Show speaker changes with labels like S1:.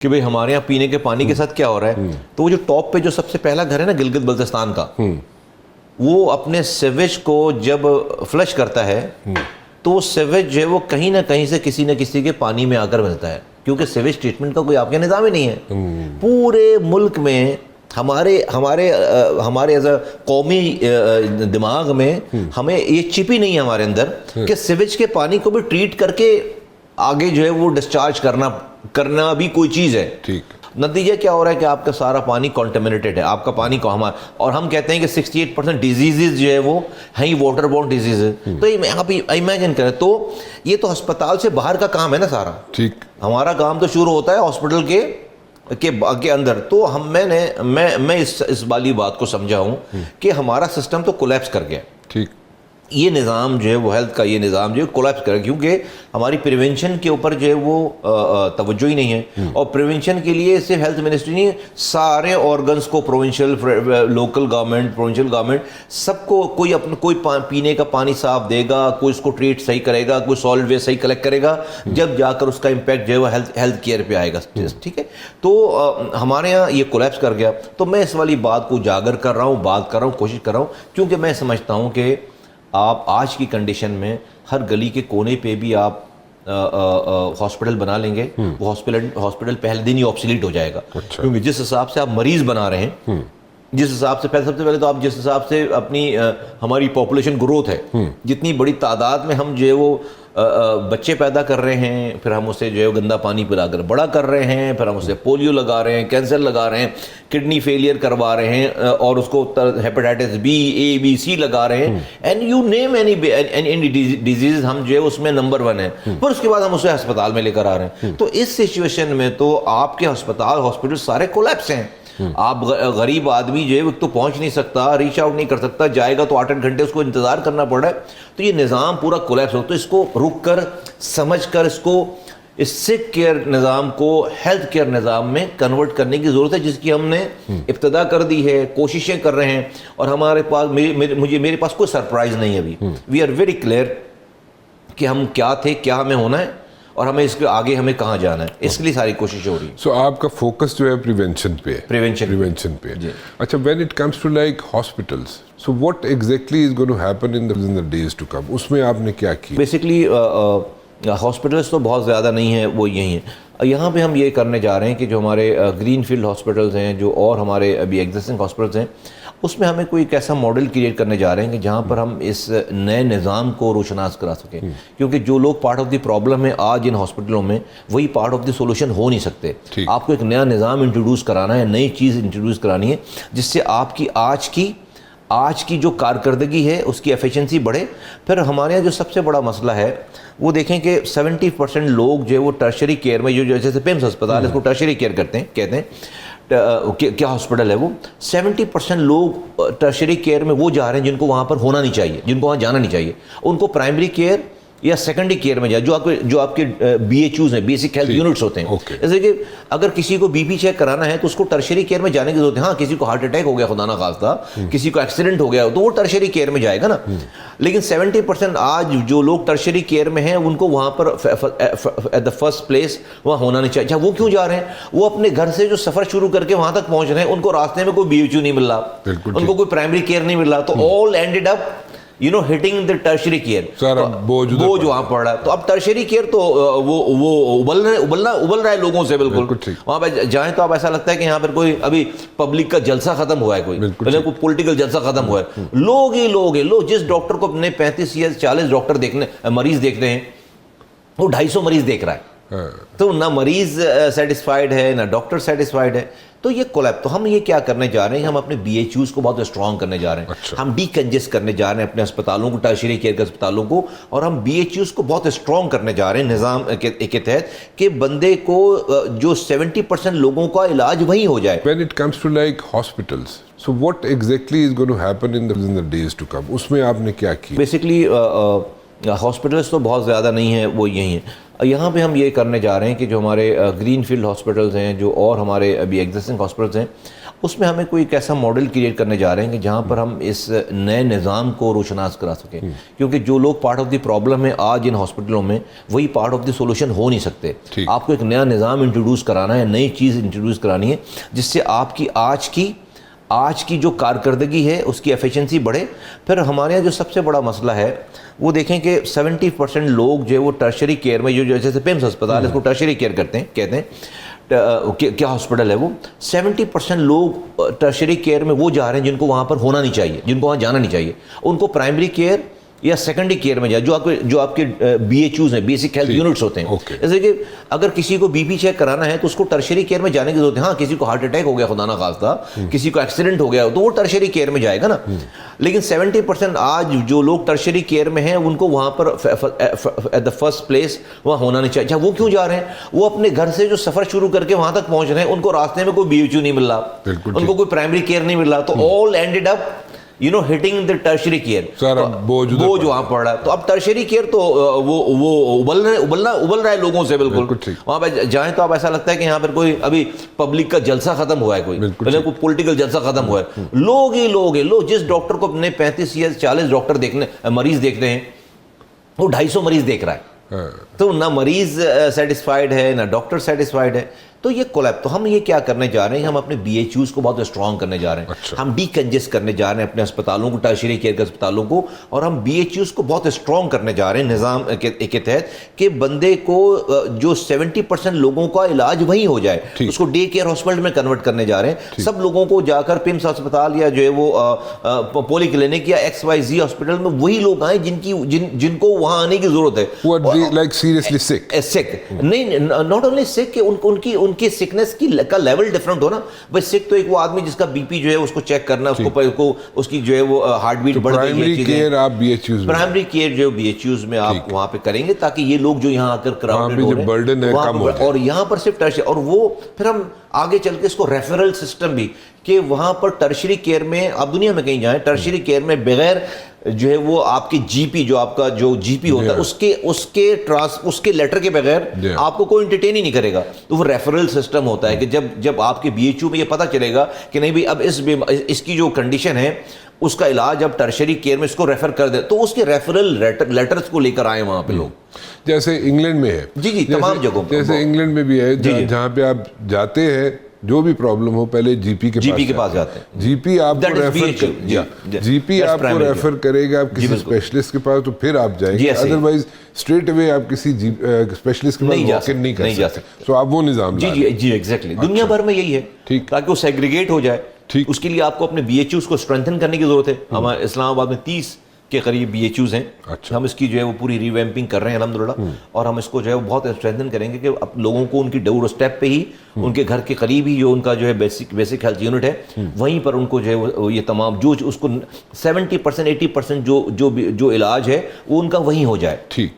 S1: کہ بھئی ہمارے یہاں پینے کے پانی کے ساتھ کیا ہو رہا ہے. تو وہ جو ٹاپ پہ جو سب سے پہلا گھر ہے نا گلگت بلتستان کا, وہ اپنے سیویج کو جب فلش کرتا ہے تو وہ سیویج جو ہے وہ کہیں نہ کہیں سے کسی نہ کسی کے پانی میں آ کر ملتا ہے, کیونکہ سیویج ٹریٹمنٹ کا کوئی آپ کا نظام ہی نہیں ہے. پورے ملک میں ہمارے ایز اے قومی دماغ میں ہمیں یہ چپ ہی نہیں ہے ہمارے اندر کہ سیویج کے پانی کو بھی ٹریٹ کر کے آگے جو ہے وہ ڈسچارج کرنا بھی کوئی چیز ہے.
S2: ٹھیک,
S1: نتیجہ کیا ہو رہا ہے کہ آپ کا سارا پانی کنٹامنیٹڈ ہے, آپ کا پانی کو اور ہم کہتے ہیں کہ 68% ڈیزیزز جو ہے وہ ہیں واٹر بورن ڈیزیز. تو آپ امیجن کریں, تو یہ تو ہسپتال سے باہر کا کام ہے نا سارا.
S2: ٹھیک,
S1: ہمارا کام تو شروع ہوتا ہے ہاسپٹل کے اندر. تو میں اس والی بات کو سمجھا ہوں کہ ہمارا سسٹم تو کولیپس کر گیا.
S2: ٹھیک,
S1: یہ نظام جو ہے وہ ہیلتھ کا یہ نظام جو ہے کولیپس کرے, کیونکہ ہماری پریونشن کے اوپر جو ہے وہ توجہ ہی نہیں ہے. اور پریونشن کے لیے صرف ہیلتھ منسٹری نہیں, سارے آرگنس کو provincial, local government, provincial government, سب کو کوئی پینے کا پانی صاف دے گا, کوئی اس کو ٹریٹ صحیح کرے گا, کوئی سالٹ ویسٹ صحیح کلیکٹ کرے گا, جب جا کر اس کا امپیکٹ جو ہے وہ ہیلتھ کیئر پہ آئے گا. ٹھیک ہے, تو ہمارے یہاں یہ کولیپس کر گیا. تو میں اس والی بات کو اجاگر کر رہا ہوں, بات کر رہا ہوں, کوشش کر رہا ہوں, کیونکہ میں سمجھتا ہوں کہ آپ آج کی کنڈیشن میں ہر گلی کے کونے پہ بھی آپ ہاسپٹل بنا لیں گے, وہ ہاسپٹل پہلے دن ہی آبسلیٹ ہو جائے گا. کیونکہ جس حساب سے آپ مریض بنا رہے ہیں, جس حساب سے سب سے پہلے تو آپ جس حساب سے اپنی ہماری پاپولیشن گروتھ ہے, جتنی بڑی تعداد میں ہم جو ہے وہ بچے پیدا کر رہے ہیں, پھر ہم اسے جو ہے گندا پانی پلا کر بڑا کر رہے ہیں, پھر ہم اسے پولیو لگا رہے ہیں, کینسر لگا رہے ہیں, کڈنی فیلئر کروا رہے ہیں, اور اس کو ہیپاٹائٹس بی, اے, بی, سی لگا رہے ہیں, and you name any disease, ہم جو ہے اس میں نمبر 1 ہیں. پھر اس کے بعد ہم اسے ہسپتال میں لے کر آ رہے ہیں. تو اس سچویشن میں تو آپ کے ہاسپٹل سارے کولیپس ہیں. آپ غریب آدمی جو ہے تو پہنچ نہیں سکتا, ریچ آؤٹ نہیں کر سکتا, جائے گا تو 8-8 گھنٹے اس کو انتظار کرنا پڑ رہا ہے. تو یہ نظام پورا کولیپس ہو. تو اس کو رک کر سمجھ کر اس سک کیئر نظام کو ہیلتھ کیئر نظام میں کنورٹ کرنے کی ضرورت ہے, جس کی ہم نے ابتدا کر دی ہے, کوششیں کر رہے ہیں. اور ہمارے پاس میرے پاس کوئی سرپرائز نہیں ہے ابھی. وی آر ویری کلیئر کہ ہم کیا تھے, کیا ہمیں ہونا ہے, اور ہمیں اس کے آگے ہمیں کہاں جانا ہے. اس کے لیے ساری کوشش ہو رہی ہے.
S2: سو آپ کا فوکس جو ہے پریونشن پہ ہے. پریونشن پہ. اچھا, when it comes to like hospitals, so what exactly is going to happen in the days to come, اس میں آپ نے کیا کیا؟
S1: بیسکلی ہاسپٹلس تو بہت زیادہ نہیں ہیں, وہ یہی ہیں. یہاں پہ ہم یہ کرنے جا رہے ہیں کہ جو ہمارے گرین فیلڈ ہاسپٹلز ہیں, جو اور ہمارے ابھی ایگزسٹنگ ہاسپٹلز ہیں, اس میں ہمیں کوئی ایک ایسا ماڈل کریٹ کرنے جا رہے ہیں کہ جہاں پر ہم اس نئے نظام کو روشناس کرا سکیں. کیونکہ جو لوگ پارٹ آف دی پرابلم ہے آج ان ہاسپٹلوں میں, وہی پارٹ آف دی سولوشن ہو نہیں سکتے. آپ کو ایک نیا نظام انٹروڈیوس کرانا ہے, نئی چیز انٹروڈیوس کرانی ہے, جس سے آپ کی آج کی جو کارکردگی ہے اس کی ایفیشنسی بڑھے. پھر ہمارے یہاں جو سب سے بڑا مسئلہ ہے وہ دیکھیں کہ 70% لوگ جو ہے وہ ٹرشری کیئر میں, جو جیسے پیمس ہسپتال ہے اس کو ٹرشری کیئر کہتے ہیں, کیا ہاسپٹل ہے وہ, 70% لوگ ٹرشری کیئر میں وہ جا رہے ہیں جن کو وہاں پر ہونا نہیں چاہیے, جن کو وہاں جانا نہیں چاہیے. ان کو پرائمری کیئر یا سیکنڈری کیئر میں جائے, جو آپ کے BHUs ہیں, بیسک ہیلتھ یونٹس ہوتے ہیں. جیسے کہ اگر کسی کو BP چیک کرانا ہے تو اس کو ٹرشری کیئر میں جانے کی ضرورت ہے. ہاں, کسی کو ہارٹ اٹیک ہو گیا خدا نہ خواستہ, کسی کو ایکسیڈنٹ ہو گیا تو وہ ٹرشری کیئر میں جائے گا نا. لیکن 70% آج جو لوگ ٹرشری کیئر میں ہیں ان کو وہاں پر ایٹ دا فرسٹ پلیس وہاں ہونا نہیں چاہیے. وہ کیوں جا رہے ہیں؟ وہ اپنے گھر سے جو سفر شروع کر کے وہاں تک پہنچ رہے ہیں, ان کو راستے میں کوئی BHU نہیں مل رہا, ان کو کوئی پرائمری کیئر نہیں مل رہا, تو all ended up hitting the tertiary care, بوجھ وہاں پڑ رہا ہے. تو اب ٹرشری کیئر تو وہ ابل رہا ہے لوگوں سے. بالکل وہاں پہ جائیں تو اب ایسا لگتا ہے کہ یہاں پر کوئی ابھی پبلک کا جلسہ ختم ہوا ہے, کوئی پولیٹیکل جلسہ ختم ہوا ہے. لوگ ہی لوگ ہیں. جس ڈاکٹر کو اپنے 35 یا 40 ڈاکٹر مریض دیکھ رہے ہیں, وہ 250 مریض دیکھ رہا ہے. تو نہ مریض سیٹسفائیڈ ہے, نہ ڈاکٹر سیٹسفائیڈ ہے. تو یہ کولیپ. تو ہم یہ کیا کرنے جا رہے ہیں, ہم اپنے BHUs کو بہت اسٹرانگ کرنے جا رہے ہیں. ہم ڈی کنجسٹ کرنے جا رہے ہیں اپنے اسپتالوں کو, ٹرشری کیئر کے اسپتالوں کو, اور ہم BHUs کو بہت اسٹرانگ کرنے جا رہے ہیں نظام کے تحت, کہ بندے کو جو 70% لوگوں کا علاج وہیں ہو جائے.
S2: When it comes to like hospitals, so what exactly is going to happen in the days to come, اس میں آپ نے کیا کیا؟
S1: بیسکلی ہاسپٹلس تو بہت زیادہ نہیں ہیں, وہ یہی ہیں. یہاں پہ ہم یہ کرنے جا رہے ہیں کہ جو ہمارے گرین فیلڈ ہاسپٹلز ہیں, جو اور ہمارے ابھی ایگزسٹنگ ہاسپٹلز ہیں, اس میں ہمیں کوئی ایک ایسا ماڈل کریٹ کرنے جا رہے ہیں کہ جہاں پر ہم اس نئے نظام کو روشناس کرا سکیں, کیونکہ جو لوگ پارٹ آف دی پرابلم ہے آج ان ہاسپٹلوں میں, وہی پارٹ آف دی سولوشن ہو نہیں سکتے. آپ کو ایک نیا نظام انٹروڈیوس کرانا ہے, نئی چیز انٹروڈیوس کرانی ہے, جس سے آپ کی آج کی جو کارکردگی ہے اس کی ایفیشنسی بڑھے. پھر ہمارے یہاں جو سب سے بڑا مسئلہ ہے وہ دیکھیں کہ 70% لوگ جو ہے وہ ٹرشری کیئر میں, جو جیسے پیمس ہسپتال ہے اس کو ٹرشری کیئر کہتے ہیں, کیا ہاسپٹل ہے وہ, 70% لوگ ٹرشری کیئر میں وہ جا رہے ہیں جن کو وہاں پر ہونا نہیں چاہیے, جن کو وہاں جانا نہیں چاہیے. ان کو پرائمری کیئر یا سیکنڈری کیئر میں جائے, جو آپ کے بی ایچ یوز ہیں, بیسک ہیلتھ یونٹس ہوتے ہیں. جیسے کہ اگر کسی کو بی پی چیک کرانا ہے تو اس کو ٹرشری کیئر میں جانے کی ضرورت ہے. ہاں کسی کو ہارٹ اٹیک ہو گیا خدا نہ خواستہ, کسی کو ایکسیڈنٹ ہو گیا تو وہ ٹرشری کیئر میں جائے گا نا. لیکن 70% آج جو لوگ ٹرشری کیئر میں ہیں ان کو وہاں پر ایٹ دا فرسٹ پلیس وہاں ہونا نہیں چاہیے. وہ کیوں جا رہے ہیں؟ وہ اپنے گھر سے جو سفر شروع کر کے وہاں تک پہنچ رہے ہیں, ان کو راستے میں کوئی بی ایچ یو نہیں مل رہا, ان کو کوئی پرائمری کیئر نہیں مل رہا, تو all ended up hitting the tertiary care, بوجھ وہاں پڑ رہا ہے. تو اب ٹرشری کیئر تو وہ ابل رہا ہے لوگوں سے بالکل. وہاں پہ جائیں تو آپ ایسا لگتا ہے کہ یہاں پر کوئی ابھی پبلک کا جلسہ ختم ہوا ہے, کوئی پولیٹیکل جلسہ ختم ہوا ہے. لوگ ہی لوگ ہیں. لوگ جس ڈاکٹر کو اپنے 35 یا 40 ڈاکٹر مریض دیکھ رہے ہیں, وہ 250 مریض دیکھ رہا ہے. تو نہ مریض سیٹسفائیڈ ہے نہ ڈاکٹر سیٹسفائیڈ ہے. تو یہ کولیپ. تو ہم یہ کیا کرنے جا رہے ہیں, ہم اپنے بی ایچ یوز کو بہت اسٹرانگ کرنے جا رہے ہیں. ہم ڈی کنجسٹ کرنے جا رہے ہیں اپنے اسپتالوں کو, ٹرشری کیئر کے اسپتالوں کو, اور ہم بی ایچ یوز کو بہت اسٹرانگ کرنے جا رہے ہیں نظام کے تحت کہ بندے کو جو 70% لوگوں کا علاج وہیں ہو جائے, اس کو ڈے کیئر ہاسپٹل میں کنورٹ کرنے جا رہے ہیں. سب لوگوں کو جا کر پمس ہسپتال یا جو ہے وہ پولی کلینک یا XYZ ہاسپٹل میں وہی لوگ آئیں جن کو وہاں آنے کی ضرورت ہے. سک نہیں, ناٹ اونلی سک, کہ ان کی سکنس کا لیول ڈفرنٹ ہو نا. بھائی سک تو ایک وہ آدمی جس کا بی پی جو ہے اس کو چیک کرنا, اس کی جو ہے وہ ہارٹ بیٹ بڑھ گئی. پرائمری کیئر جو بی ایچ یوز میں آپ وہاں پہ کریں گے تاکہ یہ لوگ جو یہاں آ کر کراؤڈڈ ہو رہے ہیں, اور یہاں پر صرف ٹرشری, اور وہ پھر ہم آگے چل کے اس کو ریفرل سسٹم بھی, کہ وہاں پر ٹرشری کیئر میں آپ دنیا میں کہیں جائیں, ٹرشری کیئر میں بغیر جو ہے وہ آپ کے جی پی, جو آپ کا جو جی پی ہوتا ہے اس کے لیٹر کے بغیر آپ کو کوئی انٹرٹین ہی نہیں کرے گا. تو وہ ریفرل سسٹم ہوتا ہے کہ جب آپ کے بی ایچ یو میں یہ پتہ چلے گا کہ نہیں بھائی اب اس کی جو کنڈیشن ہے اس کا علاج اب ٹرشری کیئر میں اس کو ریفر کر دے, تو اس کے ریفرل لیٹرز کو لے کر آئے وہاں پہ لوگ.
S2: جیسے انگلینڈ میں ہے,
S1: جی تمام جگہوں پہ,
S2: جیسے انگلینڈ میں بھی ہے جہاں پہ آپ جاتے ہیں جو بھی پرابلم ہو پہلے جی پی کے پاس جاتے ہیں. جی پی آپ کو ریفر کرے گا آپ کسی اسپیشلسٹ کے پاس, تو پھر آپ جائیں گے. ادروائز اسٹریٹ اوے آپ کسی اسپیشلسٹ کے پاس واک ان نہیں کر سکتے. تو آپ وہ نظام
S1: جی ایگزیکٹلی دنیا بھر میں یہی ہے, تاکہ وہ سیگریگیٹ ہو جائے. اس کے لیے آپ کو اپنے بی ایچ یوز کو اسٹرینتھن کرنے کی ضرورت ہے. ہمارے اسلام آباد میں 30 کے قریب بی ایچ یوز ہیں. ہم اس کی جو ہے وہ پوری ریویمپنگ کر رہے ہیں الحمدللہ, اور ہم اس کو جو ہے بہت اسٹرینتھن کریں گے کہ لوگوں کو ان کی ڈور اسٹیپ پہ ہی, ان کے گھر کے قریب ہی جو ان کا جو ہے بیسک ہیلتھ یونٹ ہے, وہیں پر ان کو جو ہے یہ تمام جو اس کو 70% 80% جو علاج ہے وہ ان کا وہیں ہو جائے.
S2: ٹھیک.